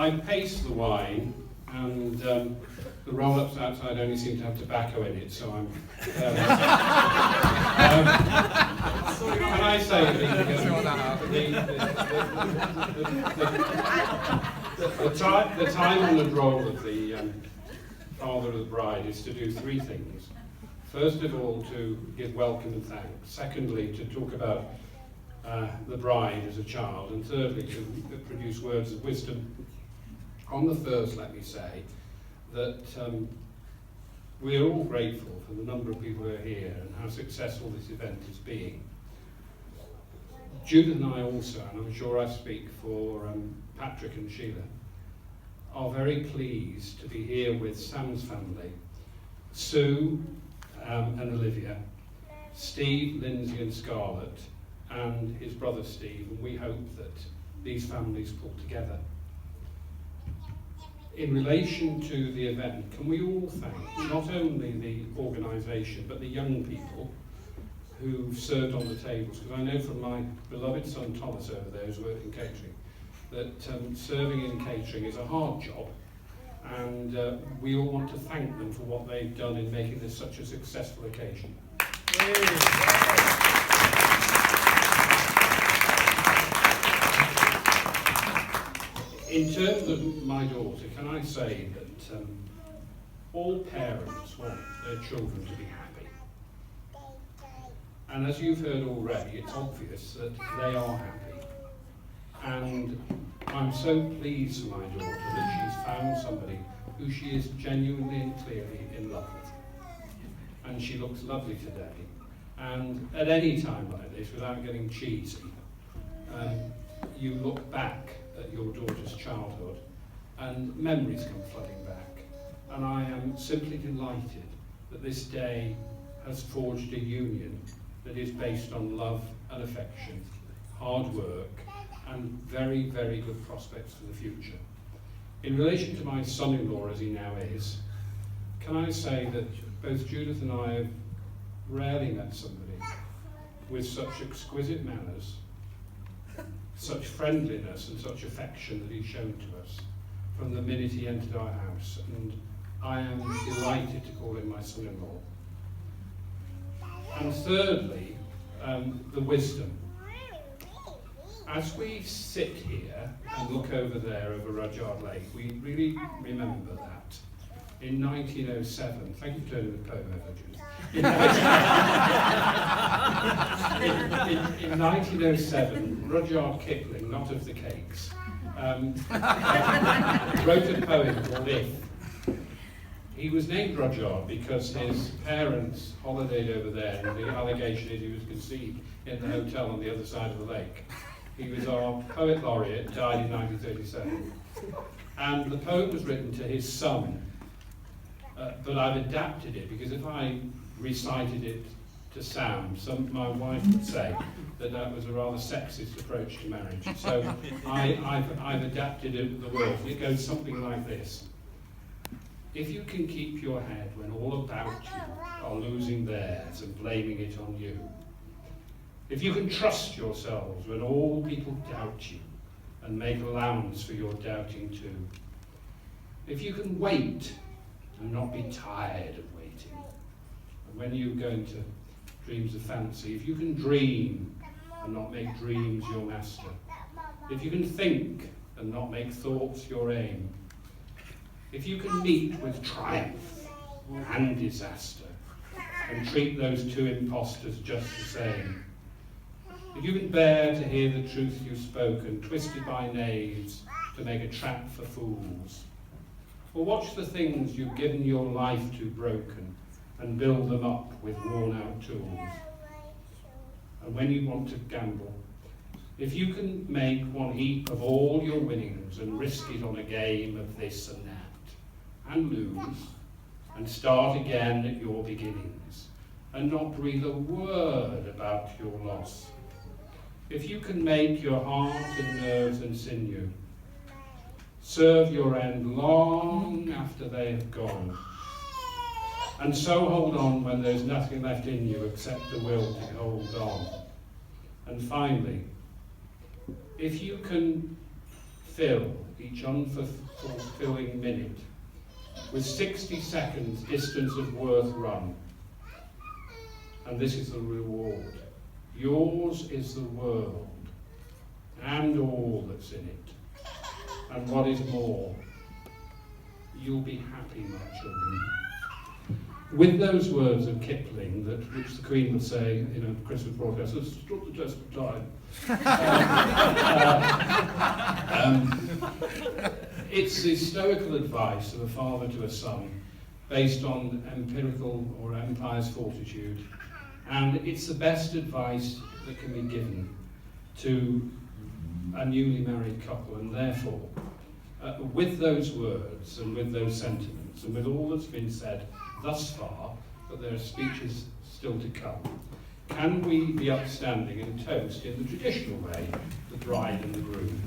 I pace the wine, and the roll-ups outside only seem to have tobacco in it, so I'm... can I say the time-honoured role of the father of the bride is to do three things. First of all, to give welcome and thanks. Secondly, to talk about the bride as a child. And thirdly, to produce words of wisdom. On the first, let me say that we're all grateful for the number of people who are here and how successful this event is being. Judith and I also, and I'm sure I speak for Patrick and Sheila, are very pleased to be here with Sam's family, Sue and Olivia, Steve, Lindsay and Scarlett, and his brother Steve, and we hope that these families pull together. In relation to the event, can we all thank not only the organisation, but the young people who've served on the tables? Because I know from my beloved son Thomas over there, who's worked in catering, that serving in catering is a hard job, and we all want to thank them for what they've done in making this such a successful occasion. In terms of my daughter, can I say that all parents want their children to be happy. And as you've heard already, it's obvious that they are happy. And I'm so pleased for my daughter that she's found somebody who she is genuinely and clearly in love with. And she looks lovely today. And at any time like this, without getting cheesy, you look back at your daughter's childhood and memories come flooding back. And I am simply delighted that this day has forged a union that is based on love and affection, hard work, and very, very good prospects for the future. In relation to my son-in-law, as he now is, can I say that both Judith and I have rarely met somebody with such exquisite manners, such friendliness and such affection that he's shown to us from the minute he entered our house. And I am delighted to call him my son-in-law. And thirdly, the wisdom. As we sit here and look over there over Rudyard Lake, we really remember that in 1907, thank you for turning the poem over, Judith. In 1907, Rudyard Kipling, not of the cakes, wrote a poem called If. He was named Rudyard because his parents holidayed over there, and the allegation is he was conceived in the hotel on the other side of the lake. He was our poet laureate, died in 1937. And the poem was written to his son, but I've adapted it because if I recited it to Sam, my wife would say that that was a rather sexist approach to marriage. So I've adapted it, the words, and it goes something like this. If you can keep your head when all about you are losing theirs and blaming it on you, if you can trust yourselves when all people doubt you and make allowance for your doubting too, if you can wait and not be tired of waiting, and when you go into dreams of fancy, if you can dream and not make dreams your master, if you can think and not make thoughts your aim, if you can meet with triumph and disaster and treat those two impostors just the same, if you can bear to hear the truth you've spoken, twisted by knaves to make a trap for fools, or watch the things you've given your life to broken and build them up with worn-out tools. And when you want to gamble, if you can make one heap of all your winnings and risk it on a game of this and that, and lose, and start again at your beginnings, and not breathe a word about your loss, if you can make your heart and nerves and sinew serve your end long after they have gone, and so hold on when there's nothing left in you except the will to hold on. And finally, if you can fill each unfulfilling minute with 60 seconds distance of worth run. And this is the reward. Yours is the world and all that's in it. And what is more, you'll be happy, my children. With those words of Kipling, which the Queen would say in a Christmas broadcast, has stood the test of time. It's the stoical advice of a father to a son, based on empirical or empire's fortitude, and it's the best advice that can be given to a newly married couple, and therefore, with those words and with those sentiments and with all that's been said thus far, but there are speeches still to come, can we be upstanding and toast in the traditional way, the bride and the groom?